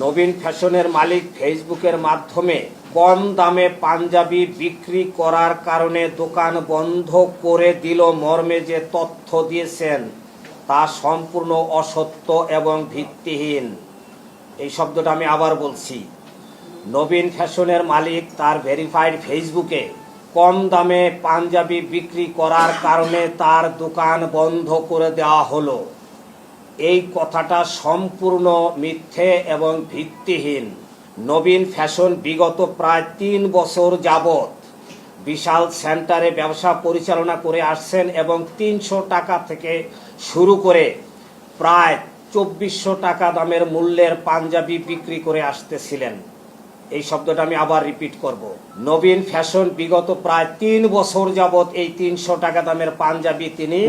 নবীন ফ্যাশনের মালিক ফেসবুকের মাধ্যমে কম দামে পাঞ্জাবি বিক্রি করার কারণে দোকান বন্ধ করে দিল মর্মে যে তথ্য দিয়েছেন তা সম্পূর্ণ অসত্য এবং ভিত্তিহীন। এই শব্দটা আমি আবার বলছি। নবীন ফ্যাশনের মালিক তার ভেরিফাইড ফেসবুকে কম দামে পাঞ্জাবি বিক্রি করার কারণে তার দোকান বন্ধ করে দেওয়া হলো, এই কথাটা সম্পূর্ণ মিথ্যে এবং ভিত্তিহীন। নবীন ফ্যাশন বিগত প্রায় ৩ বছর যাবৎ বিশাল সেন্টারে ব্যবসা পরিচালনা করে আসছেন এবং ৩০০ টাকা থেকে শুরু করে প্রায় ২৪০০ টাকা দামের মূল্যের পাঞ্জাবি বিক্রি করে আসতেছিলেন। এই শব্দটা আমি আবার রিপিট করব। নবীন ফ্যাশন বিগত প্রায় ৩ বছর যাবৎ এই ৩০০ টাকা দামের পাঞ্জাবি তিনি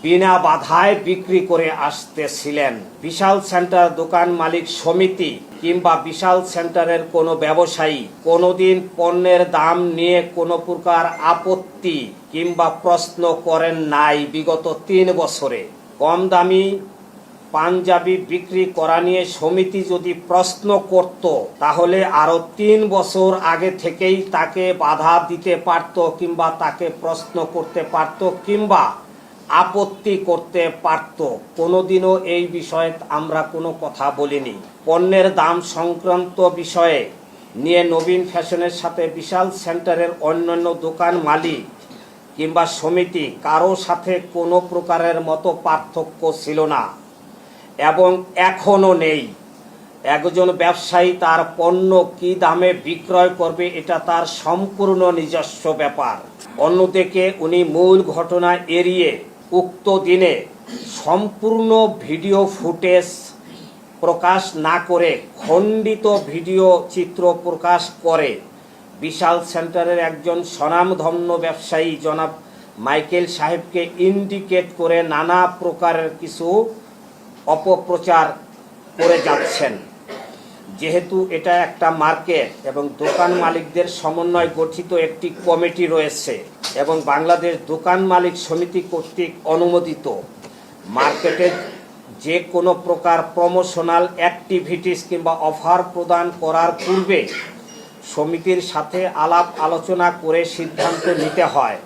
বিনা বাধায় বিক্রি করে আসতেছিলেন। বিশাল সেন্টার দোকান মালিক সমিতি কিংবা বিশাল সেন্টারের কোনো ব্যবসায়ী কোনোদিন পণ্যের দাম নিয়ে কোনো প্রকার আপত্তি কিংবা প্রশ্ন করেন নাই বিগত ৩ বছরে। কম দামি পাঞ্জাবি বিক্রি করা নিয়ে সমিতি যদি প্রশ্ন করত তাহলে আরো ৩ বছর আগে থেকেই তাকে বাধা দিতে পারত কিংবা তাকে প্রশ্ন করতে পারত কিংবা আপত্তি করতে পারত। কোনোদিনও এই বিষয়ে আমরা কোনো কথা বলিনি। পণ্যের দাম সংক্রান্ত বিষয়ে নিয়ে নবীন ফ্যাশনের সাথে বিশাল সেন্টারের অন্যান্য দোকান মালিক কিংবা সমিতি কারো সাথে কোনো প্রকারের মতো পার্থক্য ছিল না এবং এখনো নেই। একজন ব্যবসায়ী তার পণ্য কি দামে বিক্রয় করবে এটা তার সম্পূর্ণ নিজস্ব ব্যাপার। অন্যদিকে উনি মূল ঘটনা এড়িয়ে উক্ত দিনে সম্পূর্ণ ভিডিও ফুটেজ প্রকাশ না করে খণ্ডিত ভিডিও চিত্র প্রকাশ করে বিশাল সেন্টারের একজন স্বনামধন্য ব্যবসায়ী জনাব মাইকেল সাহেবকে ইন্ডিকেট করে নানা প্রকারের কিছু অপপ্রচার করে যাচ্ছেন। যেহেতু এটা একটা মার্কেট এবং দোকান মালিকদের সমন্বয় গঠিত একটি কমিটি রয়েছে এবং বাংলাদেশ দোকান মালিক সমিতি কর্তৃক অনুমোদিত, মার্কেটে যে কোনো প্রকার প্রমোশনাল অ্যাক্টিভিটিস কিংবা অফার প্রদান করার পূর্বে সমিতির সাথে আলাপ আলোচনা করে সিদ্ধান্ত নিতে হয়।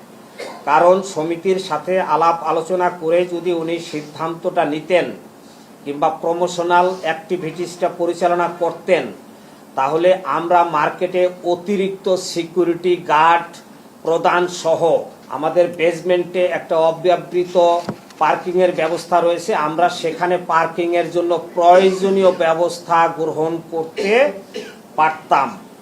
কারণ সমিতির সাথে আলাপ আলোচনা করে যদি উনি সিদ্ধান্তটা নিতেন কিংবা প্রমোশনাল অ্যাক্টিভিটিসটা পরিচালনা করতেন তাহলে আমরা মার্কেটে অতিরিক্ত সিকিউরিটি গার্ড প্রদান সহ আমাদের বেসমেন্টে একটা অব্যবহৃত পার্কিংয়ের ব্যবস্থা রয়েছে, আমরা সেখানে পার্কিংয়ের জন্য প্রয়োজনীয় ব্যবস্থা গ্রহণ করতে পারতাম।